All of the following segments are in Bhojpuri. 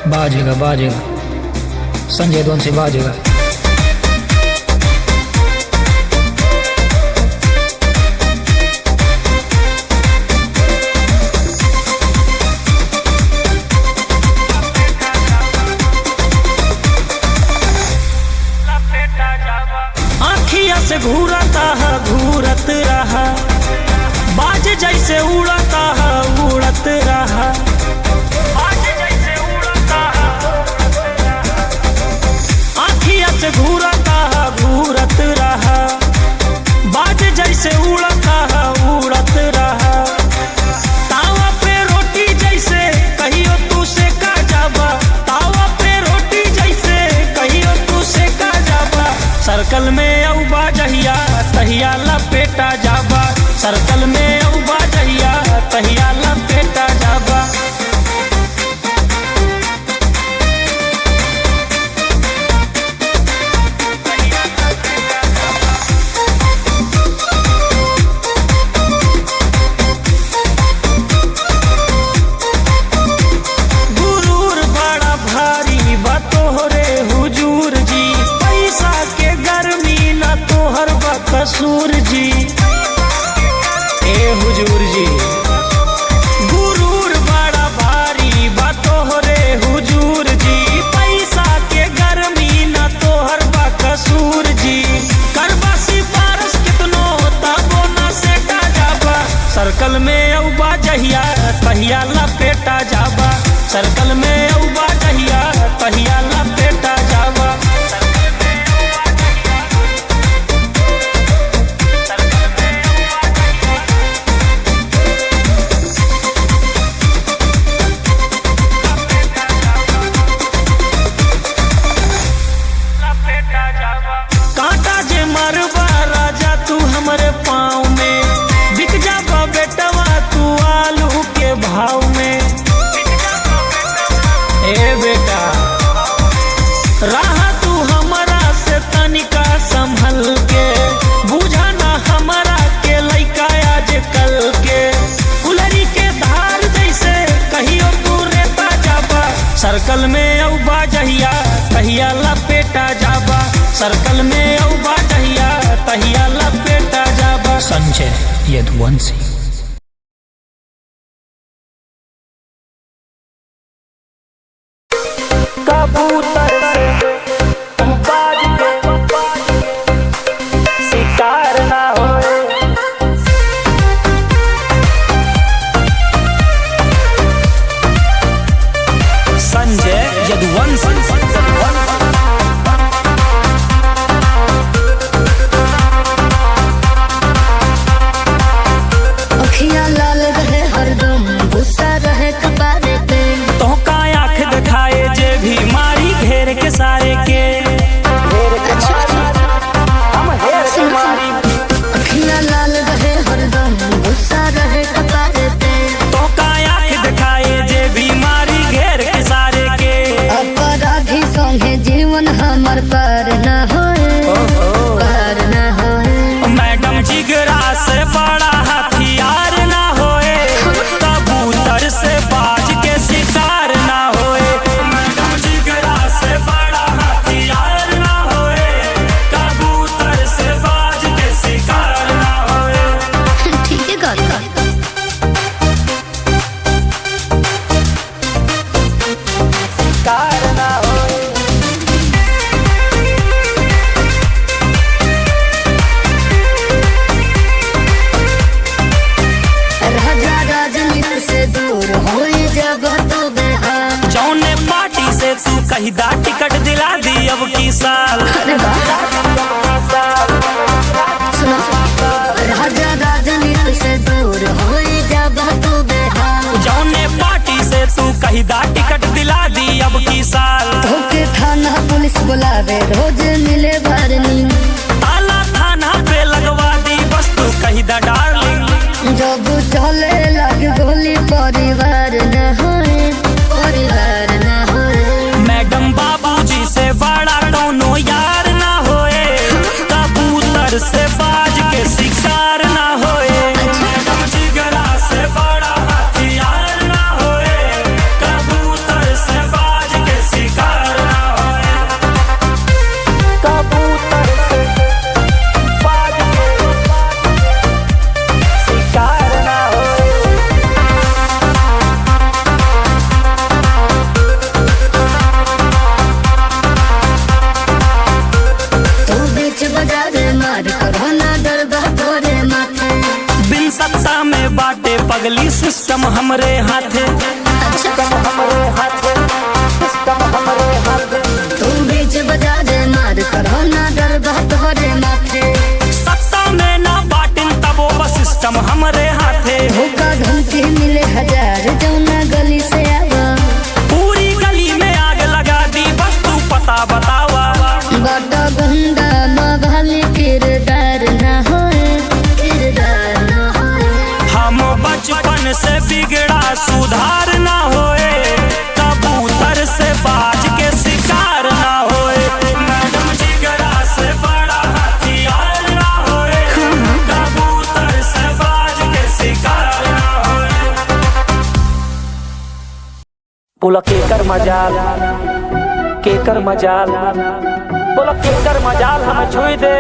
बाजेगा बाजेगा संजय दोन से बाजेगा। आँखिया से घूरता है घूरत रहा, बाज जैसे उड़ता है उड़त रहा। आँखिया से घूरता है घूरत रहा, बाज जैसे उड़ता है उड़त रहा। तावा पे रोटी जैसे कहियो तू से का जाबा, तावा पे रोटी जैसे कहियो तू से का जाबा। सर्कल में औबा जहिया तहिया लपेटा जाबा, सर्कल में औबा जहिया तहिया लपेटा जाबा। गुरूर बड़ा भारी बा तोहरे हुजूर जी, पैसा के गर्मी न तोहर बा कसूर जी। ए हुजूर जी गुरूर बड़ा भारी बा तोहरे हुजूर जी, पैसा के गर्मी न तोहर बा कसूर जी। करबा सिफारिश कितनो तबो न सेटा जाबा, सर्कल में औबा जहिया तहिया लपेटा जाबा, सर्कल में औबा जहिया तहिया लपेटा जाबा। कांटा जे मरबा राजा तू हमरे पाँव में, बिक जाबा बेटवा तू आलू के भाव में। ए बेटा रहा तू हमरा से तनिका संभल के, बुझा ना हमरा के लइका आज कल के। कुलरी के धार जैसे कहियो तू रेता जाबा, सर्कल में औबा जहिया तहिया लपेटा जाबा, सर्कल में औबा जहिया तहिया लपेटा जाबा। संजय यदुवंशी। कबूतर से बाज के शिकार ना होए। संजय यदुवंशी। अखियाँ लाल रहे हरदम, गुस्सा रहे कपारे पे। तोहका आँख दिखाए जे भी मारी घेर के सारे के। अखियाँ लाल रहे हरदम, गुस्सा रहे कपारे पे। तोहका आँख दिखाए जे भी मारी घेर के सारे के। अपराधी संगे जीवन हमर पार न होए, पार न होए। मैडम जिगरा से बड़ा हथियार ना होए, कबूतर से बाज के शिकार ना होए। मैडम जिगरा से बड़ा हथियार ना होए, कबूतर से बाज के शिकार ना होए। ठीक है गाता। शिकार ना होए। राजा राजनीति से दूर होए जब तो बेहाल। जौने पार्टी से तू कही दा टिकट दिला दी अब की साल। अरे वाह। सुनो, राजा राजनीति से दूर होए जब तो बेहाल। जौने पार्टी से तू कही दा टिकट दिला दी अब की साल। धोखे थाना पुलिस बुलावे रोज मिले भरनी, ताला थाना पे लगवा दी बस तू कही दा डार्लिंग। जब चले लगे गोली परिवार न होए, परिवार न होए। मैडम बाबूजी से बड़ा कौनो यार ना होए, कबूतर से बाज के शिकार ना होए। मैडम जिगरा से बड़ा हथियार ना होए, सट्टा में बाटे पगली सिस्टम हमरे हाथे। तू बीच बाजार मार करो ना डर बहुत बड़े माथे। सट्टा में ना बाटिन तबो बस सिस्टम हमरे हाथे। धोखा घंटी मिले हजार जौना गली से आवा। पूरी गली में आग लगा दी बस तू पता बतावा। बड़ा गंदा मवाली किरदार ना होए, किरदार ना होए। हम बचपन से बिगड़ा सुधार ना होए, कबूतर से बाज के शिकार ना होए। मैडम जिगरा से बड़ा हथियार ना होए, कबूतर से बाज के शिकार ना होए। बोला केकर मजाल, केकर मजाल, बोला केकर मजाल हमें छुई दे।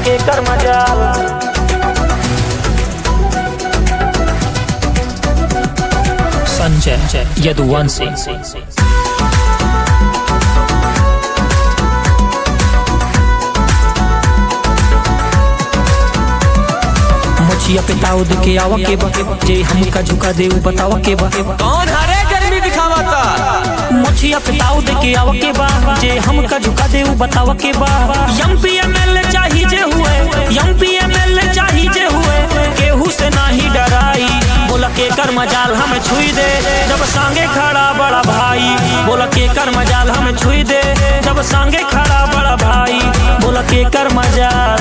केकर मजाल, संजय यदुवंशी। मुछिया पे ताऊ के आवा के बा, जे हमका झुका दे बतावा के बा। कौन हरे गर्मी दिखावता? मुछिया पे ताऊ के आवा के बा, जे हमका झुका दे बतावा के बा। एमपी एमएलए चाही जे हुए, एमपी एमएलए चाही जे हुए, केहू से नाही डराई। बोला केकर मजाल हमें छुई दे, जब सांगे खड़ा बड़ा भाई। बोला केकर मजाल हमें छुई दे, जब सांगे खड़ा बड़ा भाई। बोला केकर मजाल,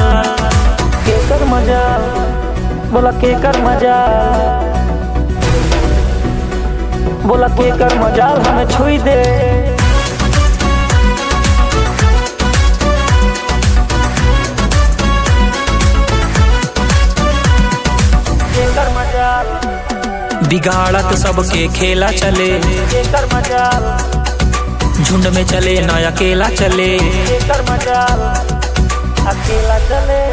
केकर मजाल, बोला केकर मजाल, बोला केकर मजाल हमें छुई दे। केकर मजाल, बिगाड़त सबके खेला चले। केकर मजाल, झुंड में चले ना अकेला चले। केकर मजाल, अकेला चले।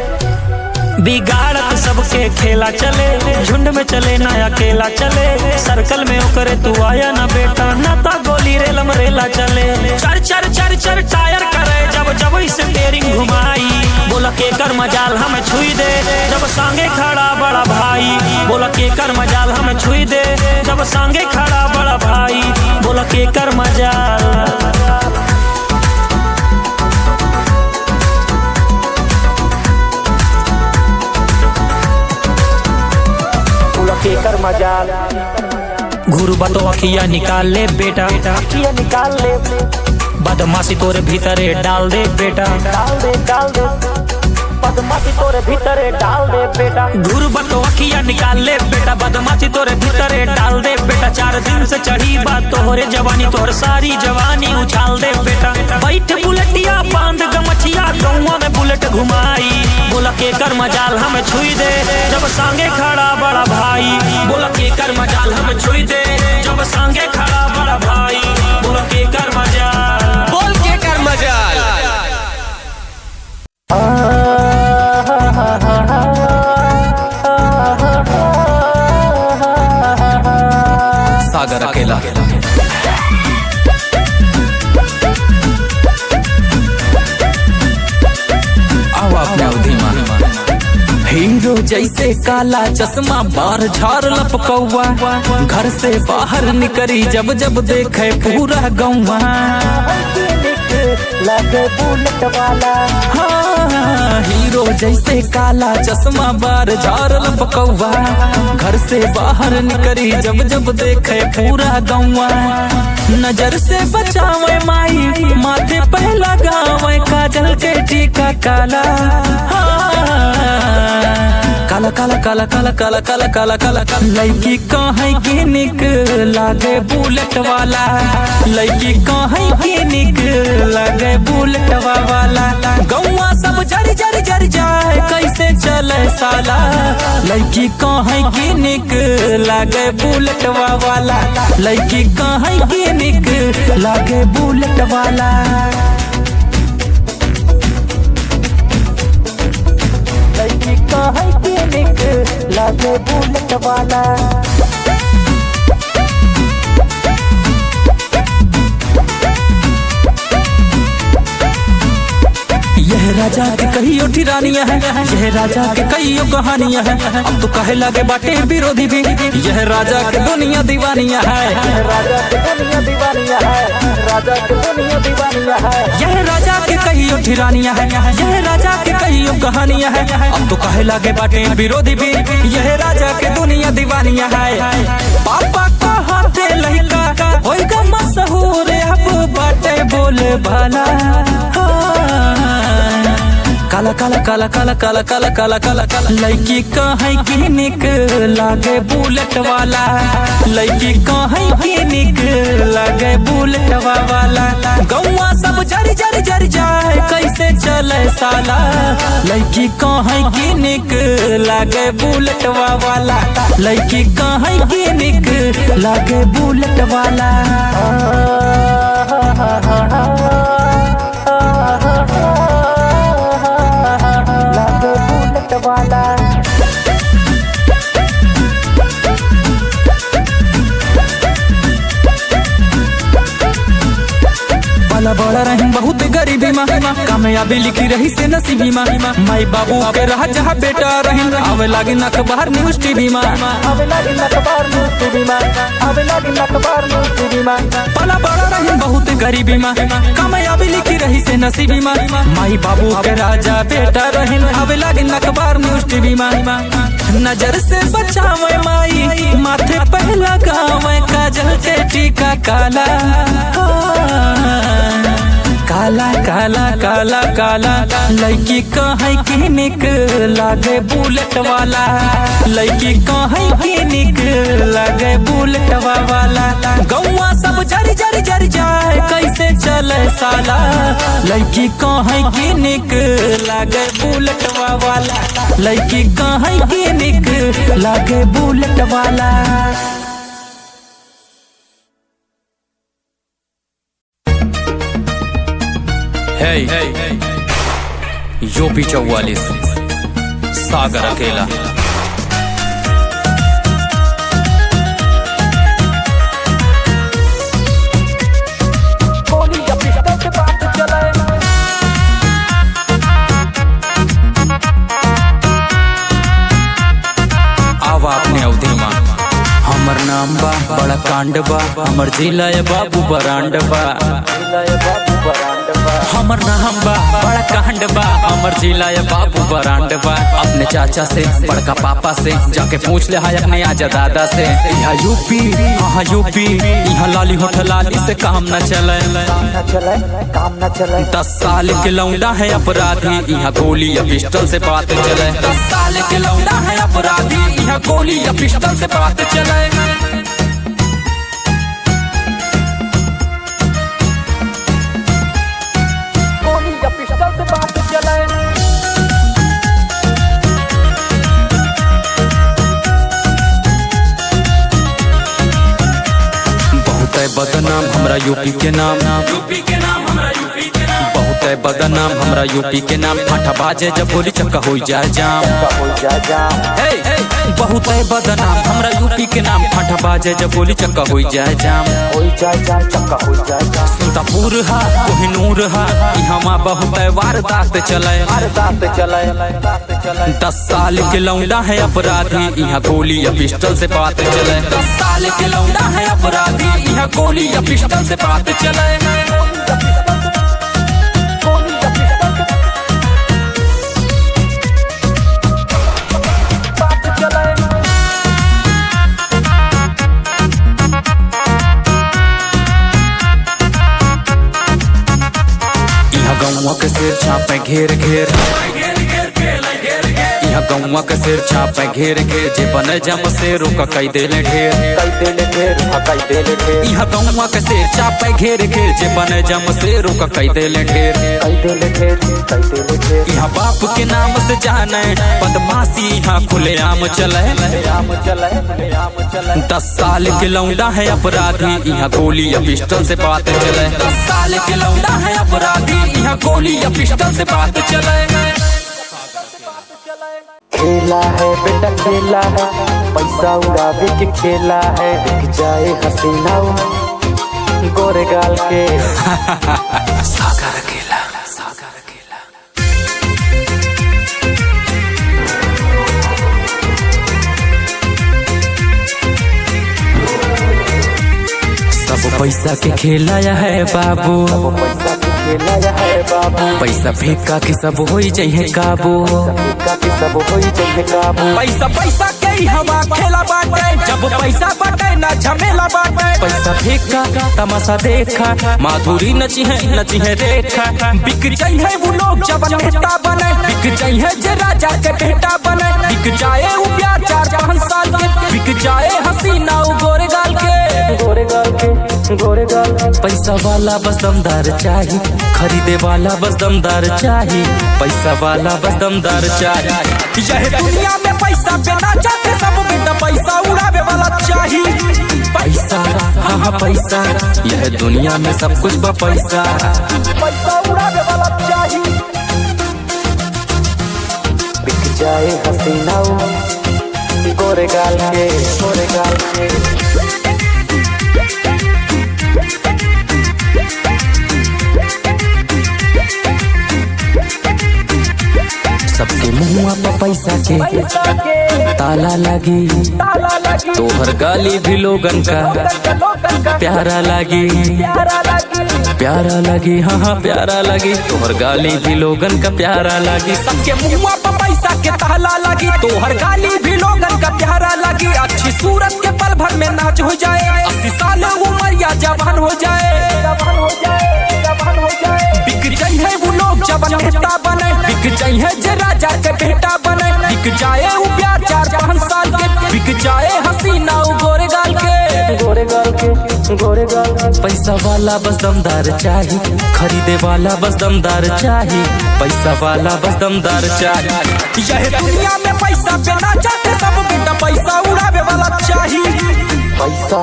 बिगाड़त सबके खेला चले, झुंड में चले ना अकेला चले। सर्कल में ओकरे तू आया ना बेटा, ना ता गोली रेलम रेला चले। चर चर चर चर टायर करे जब जब इसे टेयरिंग घुमाई। बोला केकर मजाल हमें छुई दे, जब सांगे खड़ा बड़ा भाई। बोला केकर मजाल हमें छुई दे, जब सांगे खड़ा बड़ा भाई। बोला केकर मजाल, केकर मजाल। घुरबा तो अखिया निकाल ले बेटा, अखिया निकाल ले। बदमाशी तोरे भीतरे डाल दे बेटा, डाल दे डाल दे। बदमाशी तोरे भीतरे डाल दे बेटा। घुरबा तो अखिया निकाल ले बेटा, बदमाशी तोरे भीतरे डाल दे बेटा। 4 दिन से चढ़ी बात तोहरे जवानी, तोहर सारी जवानी उछाल दे बेटा। बैठ बुलेटिया बांध गमछिया, गौवा में बुलेट घुमाई। बोला केकर मजाल हमें छुई दे, जब सांगे खड़ा बड़ा भाई। बोला केकर मजाल हमें छुई दे, जब सांगे खड़ा बड़ा भाई। बोला केकर मजाल, बोल केकर मजाल। सागर अकेला। आओ अपने अवधि में। हीरो जैसे काला चश्मा बार झार लपकौआ, घर से बाहर निकली जब जब देखे पूरा गौवा। लगे बुलेट वाला, हाँ, हीरो जैसे काला चश्मा बार झार लपकौआ, घर से बाहर निकली जब जब देखे पूरा गौवा। नजर से बचावे माई, माथे पे लगावे काजल के टीका काला। काला काला काला काला काला काला काला काला काला। लड़की कहीं की निक लागे बुलेट वाला, लड़की कहीं की निक लागे बुलेट वाला। गौवा सब जरी जरी जरी जाए कैसे चले साला, लड़की कहीं की निक लागे बुलेट वाला, लड़की कहीं की निक लागे बुलेट वाला। लड़की कहीं की निक लागे बुलेट वाला। यह राजा के कई ठिरानियां है, यह राजा के कई कहानियां है। अब तो कहे लगे बाटे विरोधी भी, यह राजा के दुनिया दीवानियां है। यह राजा के दुनिया दीवानियां है, राजा के दुनिया दीवानियां है। यह राजा के कई ठिरानियां है, यह राजा के कई कहानियां है। अब तो कहे लगे बाटे विरोधी भी, यह राजा के दुनिया दीवानियां है। पापा कहते लइका होइगा मशहूर, अब बाटे बोले भाला। काला काला काला काला काला काला काला काला काला लड़की कहीं की निक लागे बुलेट वाला, लड़की कहीं की निक लागे बुलेट वाला। गौवा सब जरी जरी जरी जाए कैसे चले साला, लड़की कहीं की निक लागे बुलेट वाला, लड़की कहीं की निक लागे बुलेट वाला। वाला बड़ा रही बहुत गरीबी माँ, कामयाबी लिखी रही से नसीबी माँ। माई बाबू के रहा जहाँ बेटा रही, आवे लागी न अखबार न्यूज टीवी माँ, आवे लागी न अखबार न्यूज टीवी माँ, आवे लागी न अखबार न्यूज टीवी माँ। वाला बड़ा रही बहुत गरीबी माँ, कामयाबी लिखी रही से नसीबी माँ। माई बाबू के राजा बेटा रही, आवे लागी न अखबार न्यूज टीवी माँ। नजर से बचावे माई, माथे पे लगावे काजल के टीका काला। काला काला काला काला लड़की कहीं की निक लागे बुलेट वाला, लड़की कहीं की निक लागे बुलेट वाला। गौवा सब जरी जरी जरी जाए कैसे चले साला, लड़की कहीं की निक लागे बुलेट वाला, लड़की कहीं की निक लागे बुलेट वाला। यूपी 44 सागर अकेला। गोली या पिस्टल से बात चले, आवा अपने अवधि मां। हमर नाम बा बड़ा कांड बा, हमर जिला है बाबू बरांड बा। हमर नाम बा बड़ा कांड बा, हमर जिला है बाबू बरांड बा। अपने चाचा से बड़का पापा से जाके पूछ ले हाय अपने आजा दादा से। यहाँ यूपी हाँ यूपी, यहाँ लाली होठ लाली से काम न चले, काम न चले। 10 साल के लौंडा है अपराधी, यहाँ गोली या पिस्टल से बात चले। 10 साल के लौंडा है अपराधी, यहाँ गोली या पिस्टल से बात चले। बदनाम हमरा यूपी के नाम, यूपी के नाम हमरा यूपी के नाम। बहुत है बदनाम हमरा यूपी के नाम, फाटा बाजे जब गोली चक्का हो जाए जाम। बहुत है बदनाम हमरा यूपी के नाम, फाटा बाजे जब गोली चक्का हो जाए जाम। चक्का हो जाए जाम। सुल्तानपुर हा कोहिनूर हा, यहाँ बहुत है वारदात चले, वारदात चले। 10 साल के लौंडा है अपराधी, यहाँ गोली या पिस्टल से बात चले। 10 साल के लौंडा है अपराधी, यहाँ गोली या पिस्टल से बात चले। गौवा के सिर छापे घेर घेर, यहाँ गौवा के सिर छापे घेर घेर। जे बने जम से रुका कई देले ढेर, यहाँ गौवा के सिर छापे घेर घेर। जे बने जम से रुका कई देले ढेर, यहाँ बाप के नाम से जाने बदमाशी यहाँ खुलेआम चले। 10 साल के लौंडा है अपराधी, यहाँ गोली या पिस्टल से बात चले। 10 साल के लौंडा है अपराधी, यहाँ गोली या पिस्टल से बात चले। खेला है बेटा खेला है, पैसा उड़ावे के खेला है। दिख जाए हसीना गोरे गाल के सागर अकेला, सागर अकेला। पैसा के खेलाया है बाबू, पैसा के खेलाया है बाबू, पैसा फेंका के सब हो जाइए काबू, फेंका के सब हो जाइए काबू। पैसा पैसा के ही हवा खेला बाटे, जब पैसा बाटे ना झमेला बाटे। पैसा फेंका तमाशा देखा, माधुरी नची है रेखा। बिक जाई है वो लोग जब नेता बने, बिक जाई है जे राजा के बेटा बने। बिक जाए वो प्यार 4-5 साल के, बिक जाए हसीना वो गोरे गाल के, गोरे गाल के, गोरे गाल। पैसा वाला बस दमदार चाहिए, खरीदे वाला बस दमदार चाहिए, पैसा वाला बस दमदार चाहिए। यह दुनिया में पैसा पे ना जाते सब बेटा, पैसा उड़ावे वाला चाहिए। पैसा हाँ पैसा, यह दुनिया में सब कुछ बा पैसा, पैसा उड़ावे वाला चाहिए। बिक जाए हसीना गोरे गाल के, गोरे गाल के। सबके मुँह पर पैसा के ताला लगी, तोहर गाली भी लोगन का प्यारा लगी, प्यारा लगी हाँ प्यारा लगी, तोहर गाली भी लोगन का प्यारा लगी। सबके मुँह पर पैसा के ताला लगी, तोहर गाली भी लोगन का प्यारा लगी। अच्छी सूरत के पल भर में नाच हो जाए, 80 साल उमरिया जवान हो जाए। बिक जाई है वो लोग जब नेता बने, बिक जाई है जे राजा के बेटा बने। बिक जाए वो प्यार 4-5 साल के, बिक जाए हसीना वो गोरे गाल के, गोरे गाल के, गोरे गाल। पैसा वाला बस दमदार चाहिए, खरीदे वाला बस दमदार चाहिए, पैसा वाला बस दमदार चाहिए। यह दुनिया में पैसा पे ना जाते सब बेटा, पैसा उड़ावे वाला चाहिए। पैसा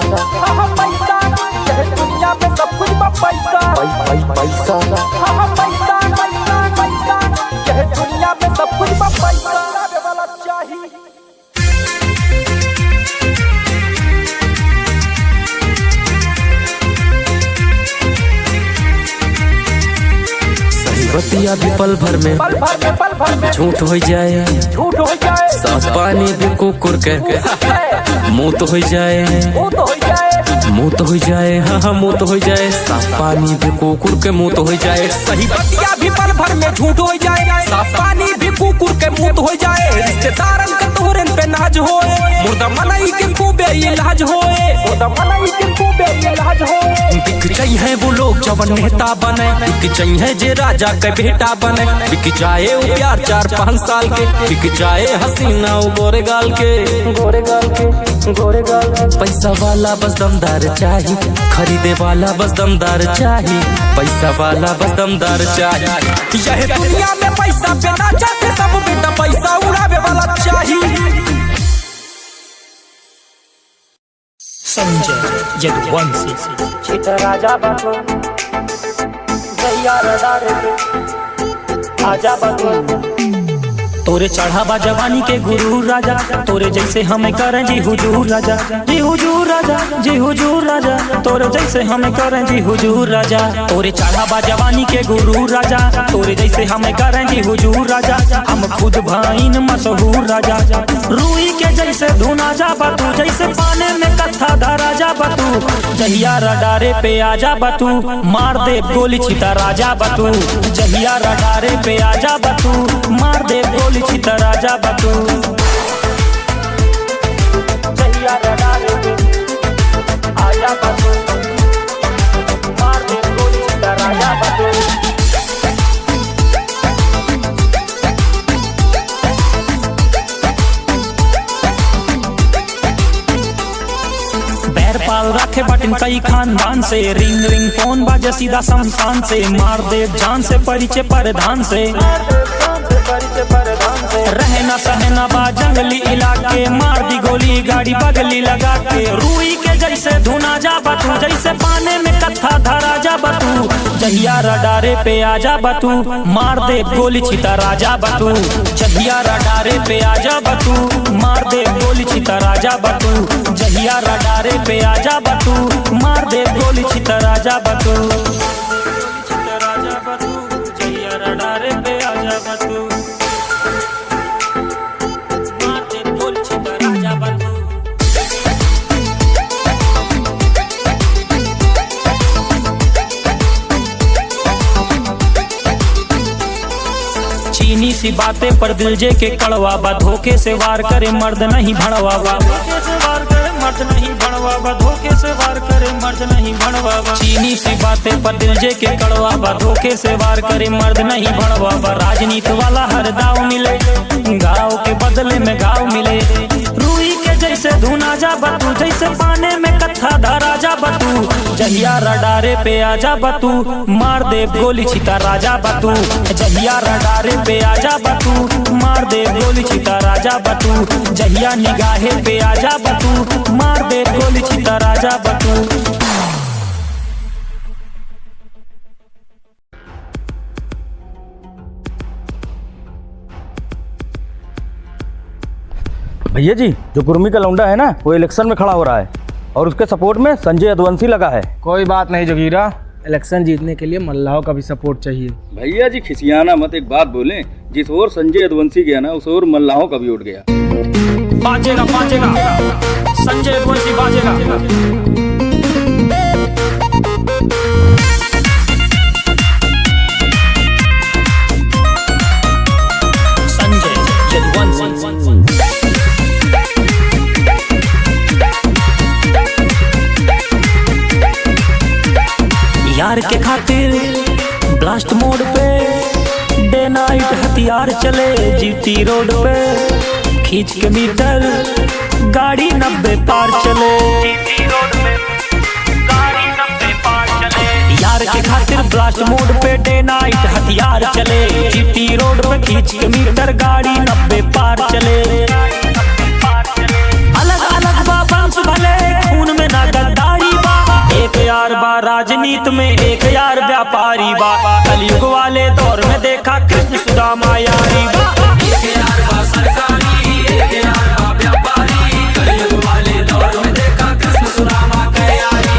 पैसा, यह दुनिया में सब कुछ बा पैसा। पैसा पैसा, यह दुनिया में सब कुछ बा पैसा उड़ावे वाला चाहिए। बतिया भी पल भर में झूठ हो जाए, झूठ हो जाए, साफ पानी भी कुकुर के मुँह तो हो जाए, वो तो हो जाए। मुँह तो हो जाए हाँ मुँह तो हो जाए, साफ पानी भी कुकुर के मुँह तो हो जाए। सही बतिया भी पल भर में झूठ हो जाए, साफ पानी भी कुकुर के मुँह तो हो जाए। रिश्तेदारन के तोहरन पे नाज होए, मुर्दा मनई के खूबे इलाज होए, मुर्दा मनई के खूबे इलाज होए। बिक जाई है वो लोग जब नेता बने, बिक जाई है जे राजा के बेटा बने। बिक जाए वो प्यार 4-5 साल के, बिक जाए हसीना वो गोरे गाल के, गोरे गाल के, गोरे गाल। पैसा वाला बस दमदार चाहिए, खरीदे वाला बस दमदार चाहिए, पैसा वाला बस दमदार चाहिए। यह दुनिया में पैसा पे ना जाते सब बेटा, पैसा उड़ावे वाला चाहिए। संजय यदुवंशी चित राजा बाबू जैया रडारे आजा बाबू। तोरे चढ़ावा जवानी के गुरु राजा, तोरे जैसे हमें करें जी हुजूर राजा, जी हुजूर राजा, जी हुजूर राजा, तोरे जैसे हमें करें जी हुजूर राजा। तोरे चढ़ावा जवानी के गुरु राजा, तोरे जैसे हमें करें जी हुजूर राजा। हम खुद भाईन मशहूर राजा, रूई के जैसे धुना जा बतू, जैसे पाने में कत्था धरा जा बतू। जहिया रडारे पे आजा बतू, मार दे गोली छिता राजा बतू। जहिया रडारे पे आजा बतू, मार दे गोली छिता राजा बतू। जहिया रडारे आजा बाबू, मार दे गोली छिता राजा बाबू। बैर पाल रखे बटन कई खानदान से, रिंग रिंग फोन बाजे सीधा शमशान से। मार दे जान से परिचय परधान से, रहना सहना बा जंगली इलाके। मार दी गोली गाड़ी बगली लगा के, रूई के जैसे धुना जा बतू, जैसे पाने में कत्था धरा जा बतू। जहिया रडारे पे आजा बतू, मार दे गोली छिता राजा बतू। जहिया रडारे पे आजा बतू, मार दे गोली छिता राजा बतू। जहिया रडारे पे आजा बतू, मार दे गोली छिता राजा बतू। जहिया रडारे पे आजा बतू, सी बातें पर दिल जे के कड़वा बा, धोखे से वार करे मर्द नहीं भड़वा बा, धोखे से वार करे मर्द नहीं भड़वा बा, धोखे से वार करे मर्द नहीं भड़वा बा। चीनी सी बातें पर दिल जे के कड़वा बा, धोखे से वार करे मर्द नहीं भड़वा बा। राजनीति वाला हर दाव मिले, गाँव के बदले में गाँव मिले। रूई के जैसे धुना जा बतू, जैसे पाने में कत्था धरा जा बतू। जहिया रडारे पे आजा बतू, मार दे गोली छिता राजा बतू। जहिया रडारे पे आजा बतू, मार दे गोली छिता राजा बतू। जहिया निगाहे पे आजा बतू, मार दे गोली छिता राजा बतू। भैया जी, जो कुर्मी का लौंडा है ना, वो इलेक्शन में खड़ा हो रहा है और उसके सपोर्ट में संजय यदुवंशी लगा है। कोई बात नहीं जोगीरा, इलेक्शन जीतने के लिए मल्लाहों का भी सपोर्ट चाहिए। भैया जी खिसियाना मत, एक बात बोलें, जिस ओर संजय यदुवंशी गया ना, उस ओर मल्लाहों का भी उठ गया। बाजेगा बाजेगा संजय यदुवंशी बाजेगा। संजय यदुवंशी यार के खातिर ब्लास्ट मोड पे डे नाइट हथियार चले, जीती रोड पे खींच के मीटर गाड़ी 90 पार चले, जीती रोड पे गाड़ी 90 पार चले। यार के खातिर ब्लास्ट मोड पे डे नाइट हथियार चले, जीती रोड पे खींच के मीटर गाड़ी 90 पार चले। अलग अलग बा वंश भले, खून में ना गद्दारी बा। एक यार बा राजनीति में, एक यार व्यापारी बा। कलयुग वाले दौर में देखा कृष्ण सुदामा यारी बा। एक यार बा सरकारी, एक यार बा व्यापारी। कलयुग वाले दौर में देखा कृष्ण सुदामा के यारी।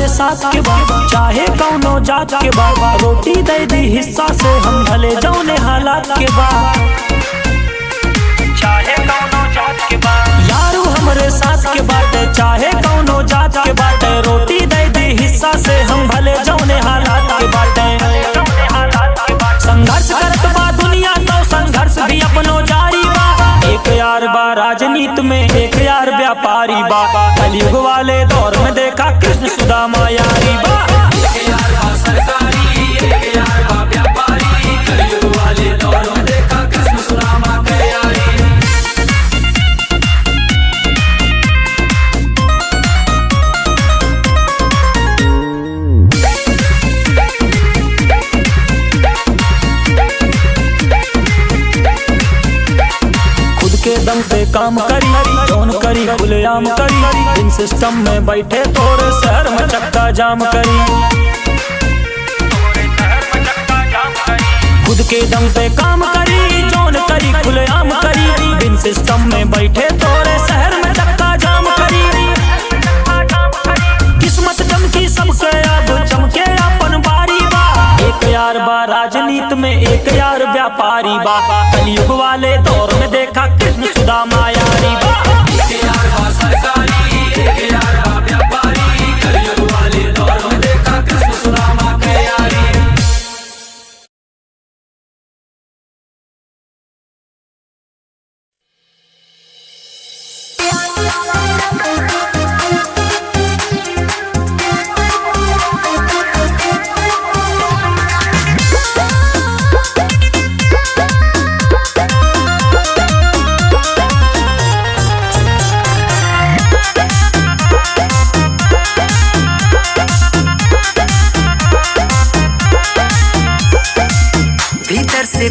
साथ के बाद चाहे कौनो जात के बाद, रोटी दे दी हिस्सा से हम भले जौने हालात के बाद। चाहे कौनो जात के बाद यारू हमरे साथ के बाद, चाहे कौनो जात के बाद, रोटी दे दी हिस्सा से हम भले जौने हालात के बाद। संघर्ष करत बा दुनिया तो संघर्ष भी अपनो जारी बा। एक यार बा राजनीति में, एक यार व्यापारी बा। कलयुग वाले दौर में देखा कृष्ण सुदामा यारी बा। एक यार बा सरकारी, एक यार बा व्यापारी। कलयुग वाले दौर में देखा कृष्ण सुदामा के यारी। के दम पे काम करी, जौन करी खुलेआम करी। इन सिस्टम में बैठे तोरे शहर में चक्का जाम करी। खुद के दम पे काम करी, जौन करी खुलेआम करी। बिन सिस्टम में बैठे तोरे शहर में चक्का जाम करी। किस्मत चमकी सबके अब चमके अपन बारी बा। एक यार बा राजनीति में, एक यार व्यापारी बा। कलयुग वाले दौर में देखा कृष्ण सुदामा यारी बा। एक यार बा सरकारी, एक यार बा व्यापारी। कलयुग वाले दौर में देखा कृष्ण सुदामा के यारी।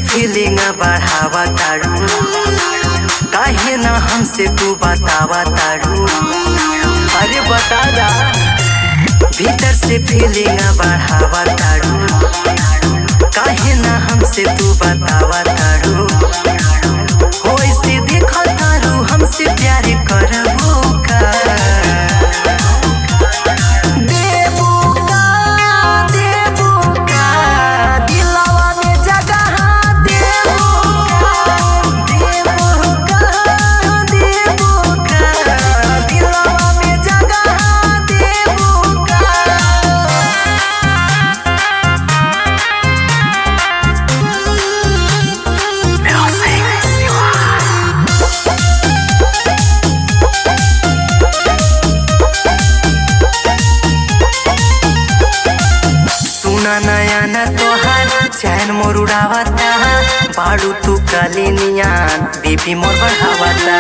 फीलिंग बढ़ावा तारू, काहे ना हमसे तू बतावा तारू। अरे बता दा, भीतर से फीलिंग बढ़ावा तारू, काहे ना हमसे तू बतावा तारू। हो ऐसे देखो तारू, हमसे प्यार करबो का। देबो का दिलवा में जगह देबो मोर उड़ावता बाड़ू तू काली नियान बीपी मोर बढ़ावता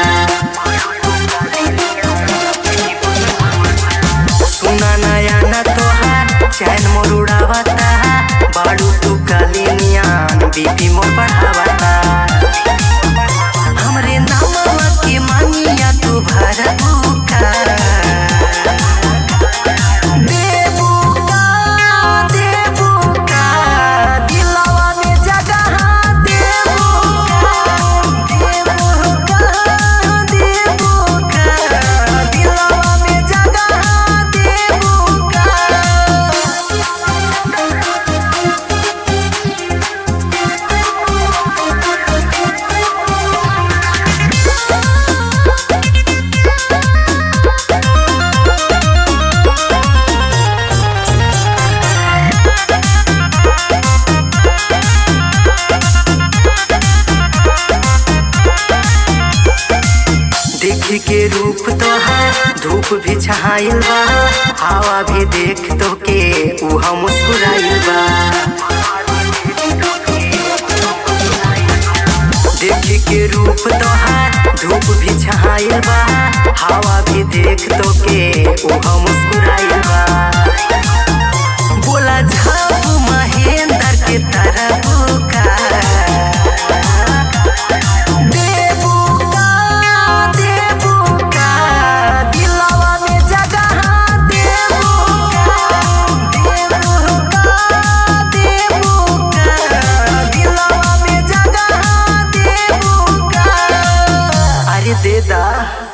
सुना नया न तोहार चैन मोर उड़ावता बाड़ू तू काली नियान बीपी मोर बढ़ावता हमरे नामवा के मांगिया तू भरबू का देखी के रूप तोहार धूप भी छाइल बा हवा भी देख तो के उहा मुस्कुराइल बा देखी के रूप तोहार धूप भी छाइल बा हवा भी देख तो के उहा मुस्कुराइल बा बोला झाबू महेंद्र के तरफ का दे दा।